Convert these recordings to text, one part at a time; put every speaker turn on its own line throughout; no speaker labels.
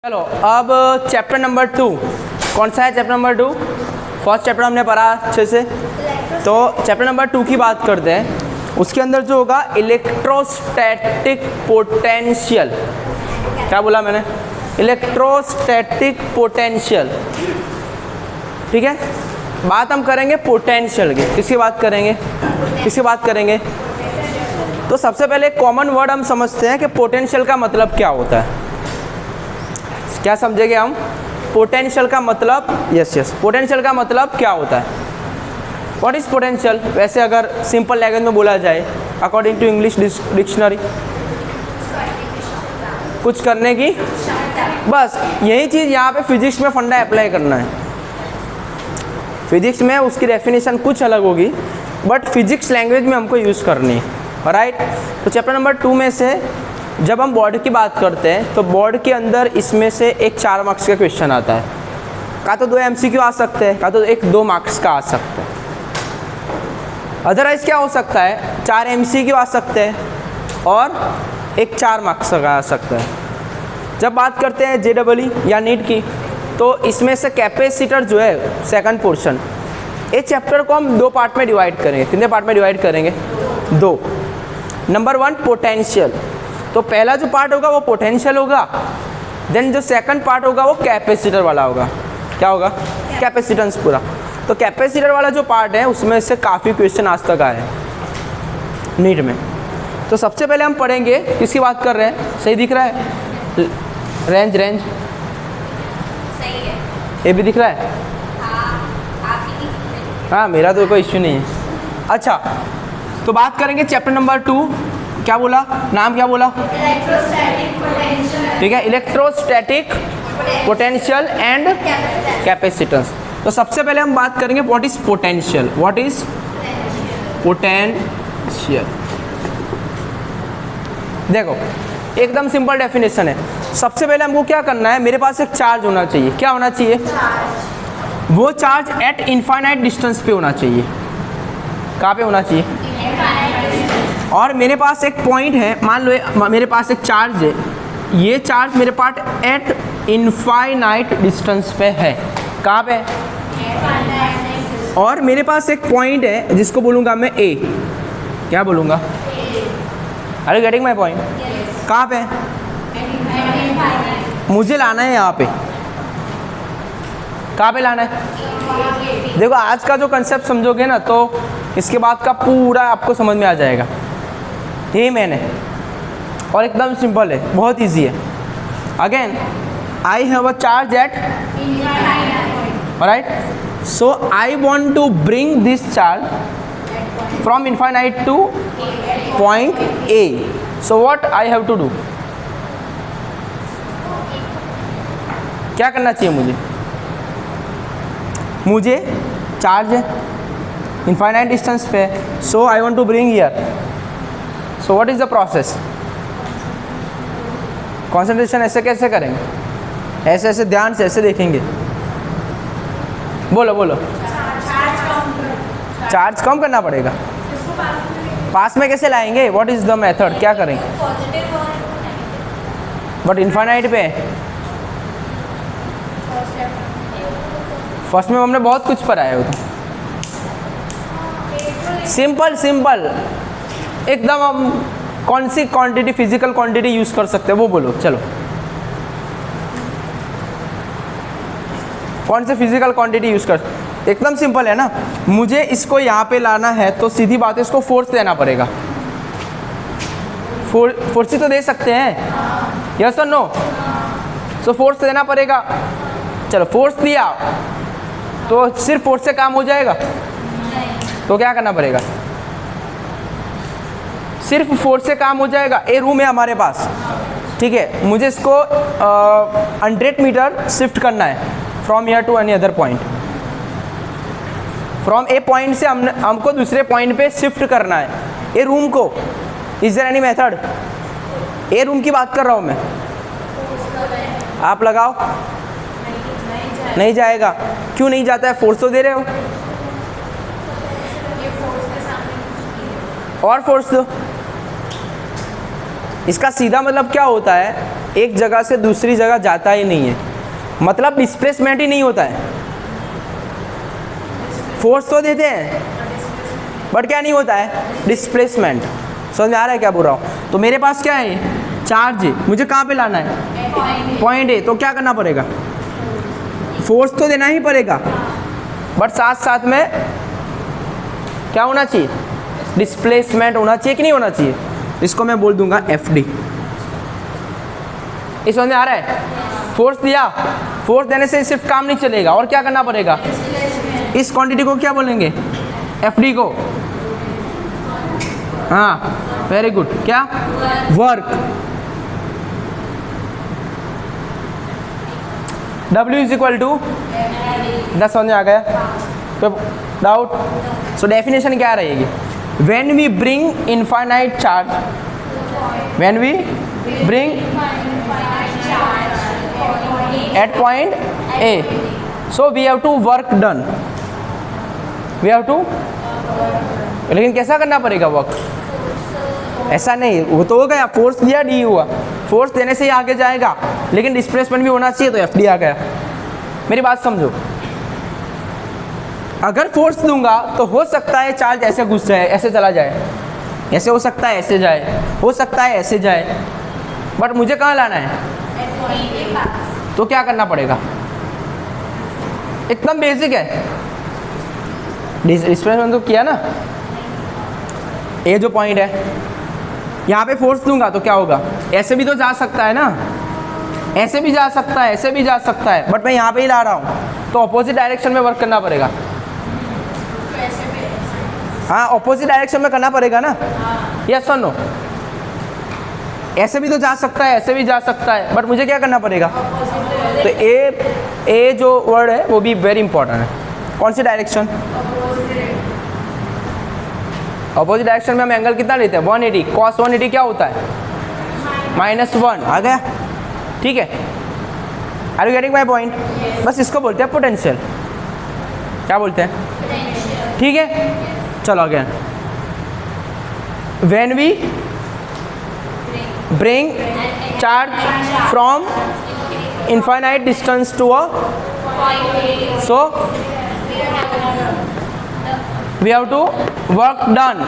चलो अब chapter number 2 कौन सा है? चैप्टर नंबर 2 फर्स्ट चैप्टर हमने पढ़ा अच्छे से, तो चैप्टर नंबर 2 की बात करते हैं। उसके अंदर जो होगा इलेक्ट्रोस्टैटिक पोटेंशियल, क्या बोला मैंने? इलेक्ट्रोस्टैटिक पोटेंशियल, ठीक है। बात हम करेंगे पोटेंशियल की। किसकी बात करेंगे? किसकी बात करेंगे? तो सबसे पहले कॉमन वर्ड हम समझते हैं कि पोटेंशियल का मतलब क्या होता है। क्या समझेंगे हम? पोटेंशियल का मतलब, यस पोटेंशियल का मतलब क्या होता है? What is potential? वैसे अगर सिंपल लैंग्वेज में बोला जाए अकॉर्डिंग टू इंग्लिश डिक्शनरी, कुछ करने की, बस यही चीज़ यहाँ पे फिजिक्स में फंडा अप्लाई करना है। फिजिक्स में उसकी डेफिनेशन कुछ अलग होगी, बट फिजिक्स लैंग्वेज में हमको यूज़ करनी है, राइट। तो चैप्टर नंबर 2 में से जब हम बोर्ड की बात करते हैं तो बोर्ड के अंदर इसमें से एक 4 मार्क्स का क्वेश्चन आता है, का तो 2 MCQ आ सकते हैं, का तो एक 2 मार्क्स का आ सकता है। अदरवाइज क्या हो सकता है? 4 MCQ आ सकते हैं और एक 4 मार्क्स का आ सकता है। जब बात करते हैं JEE या नीट की, तो इसमें से कैपेसिटर जो है सेकंड पोर्शन, इस चैप्टर को हम 2 पार्ट में डिवाइड करेंगे। कितने पार्ट में डिवाइड करेंगे? 2। नंबर 1 पोटेंशियल, तो पहला जो पार्ट होगा वो पोटेंशियल होगा, देन जो सेकंड पार्ट होगा वो कैपेसिटर वाला होगा। क्या होगा? कैपेसिटेंस पूरा। तो कैपेसिटर वाला जो पार्ट है उसमें से काफ़ी क्वेश्चन आज तक आए हैं नीट में। तो सबसे पहले हम पढ़ेंगे, किसकी बात कर रहे हैं? सही दिख रहा है? रेंज
सही है।
ये भी दिख रहा है? हाँ, मेरा तो कोई इश्यू नहीं है। अच्छा, तो बात करेंगे चैप्टर नंबर 2। क्या बोला? नाम क्या बोला?
Electrostatic potential.
ठीक है, इलेक्ट्रोस्टैटिक पोटेंशियल एंड कैपेसिटेंस। तो सबसे पहले हम बात करेंगे what is potential. What is potential? देखो, एकदम सिंपल डेफिनेशन है। सबसे पहले हमको क्या करना है? मेरे पास एक चार्ज होना चाहिए। क्या होना चाहिए? वो चार्ज एट इनफाइनाइट डिस्टेंस पे होना चाहिए। कहाँ पे होना चाहिए? और मेरे पास एक पॉइंट है, मान लो मेरे पास एक चार्ज है, ये चार्ज मेरे पास एट इनफाइनाइट डिस्टेंस पे है। कहाँ पे? और मेरे पास एक पॉइंट है जिसको बोलूँगा मैं A। क्या बोलूँगा? Are you getting my point? कहाँ पे? मुझे लाना है यहाँ पे। कहाँ पे लाना है? देखो, आज का जो कंसेप्ट समझोगे ना तो इसके बाद का पूरा आपको समझ में आ जाएगा। यही मैंने, और एकदम सिंपल है, बहुत इजी है। Again, I have a charge at, right, so I want to bring this charge from infinite to point A। So what I have to do? क्या करना चाहिए मुझे? मुझे चार्ज है इनफाइनाइट डिस्टेंस पे, so I want to bring here. So what is the process? Concentration ऐसे कैसे करेंगे? ऐसे ऐसे ध्यान से ऐसे देखेंगे। बोलो बोलो। चार्ज कम करना पड़ेगा। पास में कैसे लाएंगे? What is the method? क्या करेंगे? बट इनफाइनाइट पे फर्स्ट में हमने बहुत कुछ पढ़ा है। वो तो सिंपल एकदम। हम कौन सी क्वांटिटी, फिजिकल क्वांटिटी यूज कर सकते हैं वो बोलो। चलो, कौन से फिजिकल क्वांटिटी यूज कर? एकदम सिंपल है ना। मुझे इसको यहाँ पे लाना है तो सीधी बात है, इसको फोर्स देना पड़ेगा। फोर्स ही तो दे सकते हैं, यस और नो? सो फोर्स देना पड़ेगा। चलो, फोर्स दिया तो सिर्फ फोर्स से काम हो जाएगा? तो क्या करना पड़ेगा? सिर्फ फोर्स से काम हो जाएगा? ए रूम है हमारे पास, ठीक है, मुझे इसको 100 मीटर शिफ्ट करना है from here to any other point. From a point से हमको दूसरे पॉइंट पे शिफ्ट करना है ए रूम को। Is there any method? A room की बात कर रहा हूँ मैं। आप लगाओ। नहीं जाएगा। क्यों नहीं जाता है? फोर्स तो दे रहे हो। और फोर्स दो। इसका सीधा मतलब क्या होता है? एक जगह से दूसरी जगह जाता ही नहीं है, मतलब डिस्प्लेसमेंट ही नहीं होता है। फोर्स तो देते हैं बट क्या नहीं होता है, डिस्प्लेसमेंट। समझ में आ रहा है क्या बोल रहा हूँ? तो मेरे पास क्या है, चार्ज है, मुझे कहाँ पे लाना है, पॉइंट ए। तो क्या करना पड़ेगा, फोर्स तो देना ही पड़ेगा, बट साथ साथ में क्या होना चाहिए, डिस्प्लेसमेंट होना चाहिए कि नहीं होना चाहिए। इसको मैं बोल दूंगा एफ डी। इस समझ में आ रहा है? फोर्स दिया, फोर्स देने से सिर्फ काम नहीं चलेगा, और क्या करना पड़ेगा, इस क्वांटिटी को क्या बोलेंगे, एफ डी को। हाँ वेरी गुड, क्या, work. W is equal to 10, समझ में आ गया? तो डाउट? सो डेफिनेशन क्या रहेगी, when we bring infinite charge, when we bring at point A, so we have to work done, we have to. लेकिन कैसा करना पड़ेगा वर्क, ऐसा नहीं, वो तो हो गया, फोर्स दिया, डी हुआ, फोर्स देने से ही आगे जाएगा, लेकिन डिस्प्लेसमेंट भी होना चाहिए, तो एफ डी आ गया। मेरी बात समझो, अगर फोर्स दूंगा तो हो सकता है चार्ज ऐसे घुस जाए, ऐसे चला जाए, ऐसे हो सकता है, ऐसे जाए, हो सकता है ऐसे जाए, बट मुझे कहाँ लाना है, तो क्या करना पड़ेगा, एकदम बेसिक है, डिस्प्लेसमेंट तो किया ना। ये जो पॉइंट है, यहाँ पे फोर्स दूंगा तो क्या होगा, ऐसे भी तो जा सकता है ना, ऐसे भी जा सकता है, ऐसे भी जा सकता है, बट मैं यहाँ पे ही ला रहा हूँ, तो अपोजिट डायरेक्शन में वर्क करना पड़ेगा। हाँ अपोजिट डायरेक्शन में करना पड़ेगा ना, यस और नो। ऐसे भी तो जा सकता है, ऐसे भी जा सकता है, बट मुझे क्या करना पड़ेगा, तो ए जो वर्ड है वो भी वेरी इंपॉर्टेंट है। कौन सी डायरेक्शन, अपोजिट डायरेक्शन में हम एंगल कितना लेते हैं, 180, cos 180 क्या होता है, -1 आ गया, ठीक है। Are you getting my point? बस इसको बोलते हैं पोटेंशियल, क्या बोलते हैं, ठीक है। चलो again, when we bring charge from infinite distance to a, सो we have to work done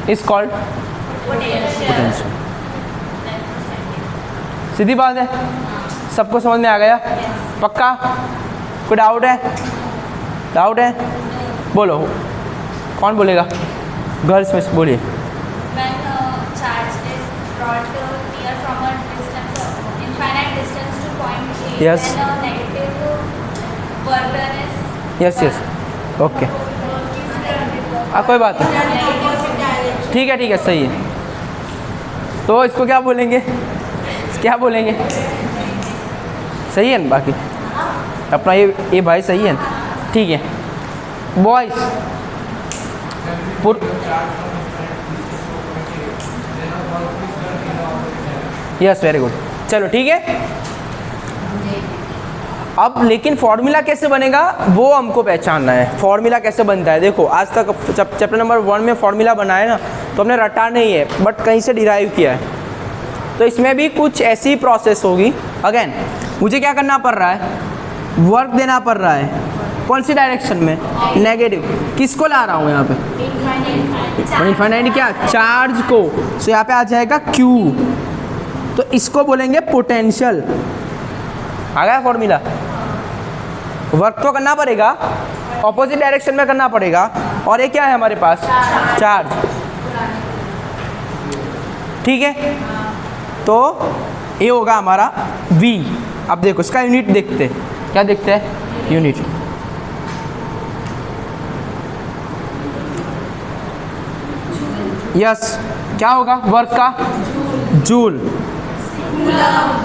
is called potential। सीधी बात है, सबको समझ में आ गया, पक्का? कोई डाउट है, डाउट है, बोलो, कौन बोलेगा, गर्ल्स में बोलिए। यस यस यस, ओके, कोई बात नहीं, ठीक है सही है। तो इसको क्या बोलेंगे, क्या बोलेंगे, सही है ना, बाकी अपना ये भाई सही है ना, ठीक है। बॉयज यस वेरी गुड, चलो ठीक है। अब लेकिन फॉर्मूला कैसे बनेगा वो हमको पहचानना है। फॉर्मूला कैसे बनता है, देखो आज तक चैप्टर नंबर 1 में फॉर्मूला बनाया ना, तो हमने रटा नहीं है बट कहीं से डिराइव किया है, तो इसमें भी कुछ ऐसी प्रोसेस होगी। अगेन मुझे क्या करना पड़ रहा है, वर्क देना पड़ रहा है, कौन सी डायरेक्शन में, नेगेटिव। किसको ला रहा हूँ यहाँ पे, इनफाइनाइट क्या, चार्ज को। सो यहाँ पे आ जाएगा Q, तो इसको बोलेंगे पोटेंशियल। आ गया फॉर्मूला। वर्क तो करना पड़ेगा, ऑपोजिट डायरेक्शन में करना पड़ेगा, और ये क्या है हमारे पास, चार्ज, ठीक है। तो ये होगा हमारा V। अब देखो इसका यूनिट देखते हैं, क्या देखते हैं, यूनिट। यस, क्या होगा वर्क का, जूल।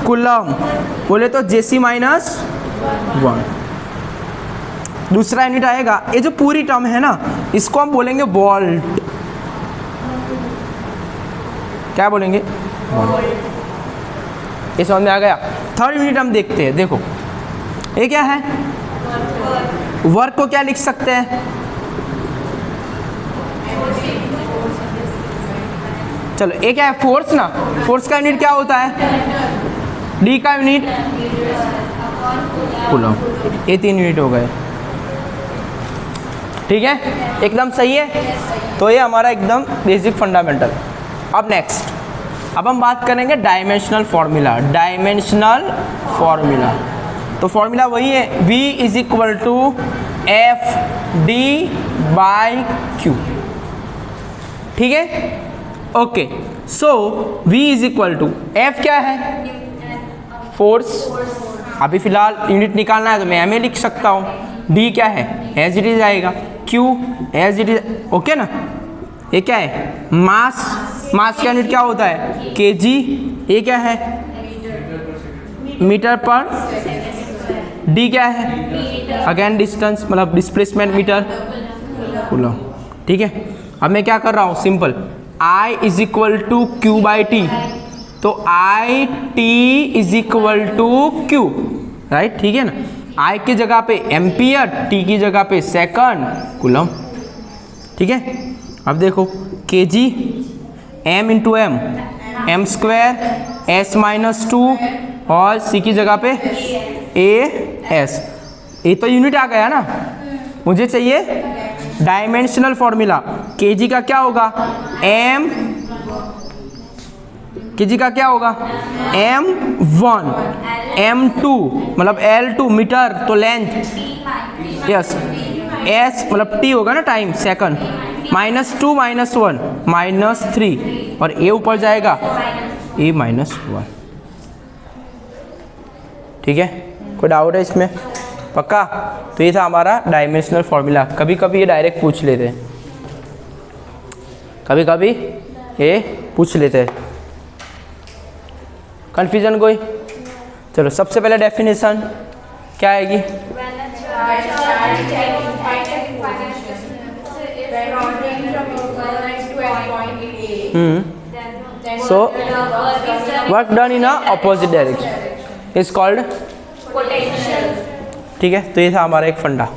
कूलम बोले तो JC -1। दूसरा यूनिट आएगा, ये जो पूरी टर्म है ना, इसको हम बोलेंगे वोल्ट। क्या बोलेंगे, ये समझ में आ गया। थर्ड यूनिट हम देखते हैं, देखो ये क्या है, वर्क को क्या लिख सकते हैं, चलो ये क्या है, फोर्स ना, फोर्स का यूनिट क्या होता है, डी का यूनिट कूलम। ये 3 यूनिट हो गए, ठीक है, एकदम सही है। तो ये हमारा एकदम बेसिक फंडामेंटल। अब नेक्स्ट, अब हम बात करेंगे डायमेंशनल फॉर्मूला। डायमेंशनल फॉर्मूला, तो फॉर्मूला वही है, V is equal to F D by Q, ठीक है, okay. So V is equal to, F क्या है, फोर्स, अभी फिलहाल यूनिट निकालना है तो मैं एम ए लिख सकता हूँ, डी क्या है, एज इट इज आएगा, Q as it is, okay ना। ये क्या है, मास, मास का यूनिट क्या होता है, केजी, ये क्या है, मीटर पर, डी क्या है, अगेन डिस्टेंस मतलब डिस्प्लेसमेंट मीटर, कूलम, ठीक है। अब मैं क्या कर रहा हूँ, simple, I is equal to Q by T, तो I T is equal to Q, right, ठीक है ना। I की जगह पे एम्पियर, T की जगह पे सेकंड, कूलम, ठीक है। अब देखो K G, M into M, M square, S minus 2 और सी की जगह पे ए एस, ये तो यूनिट आ गया ना। मुझे चाहिए डायमेंशनल फॉर्मूला, के जी का क्या होगा, एम, के जी का क्या होगा, m1, m2 मतलब L2 मीटर, तो लेंथ, यस, s मतलब t होगा ना टाइम, सेकंड, -2 -1 -3, और a ऊपर जाएगा a -1, ठीक है। कोई डाउट है इसमें, पक्का। तो ये था हमारा डायमेंशनल फॉर्मूला। कभी कभी ये डायरेक्ट पूछ लेते हैं, कभी कभी ये पूछ लेते हैं, कन्फ्यूजन कोई। चलो सबसे पहले डेफिनेशन क्या आएगी, so work done in a opposite direction is called potential, ठीक है। तो ये था हमारा एक फंडा,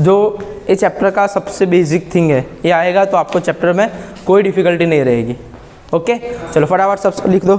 जो इस चैप्टर का सबसे बेसिक थिंग है। ये आएगा तो आपको चैप्टर में कोई डिफिकल्टी नहीं रहेगी, ओके। चलो फटाफट सब लिख दो।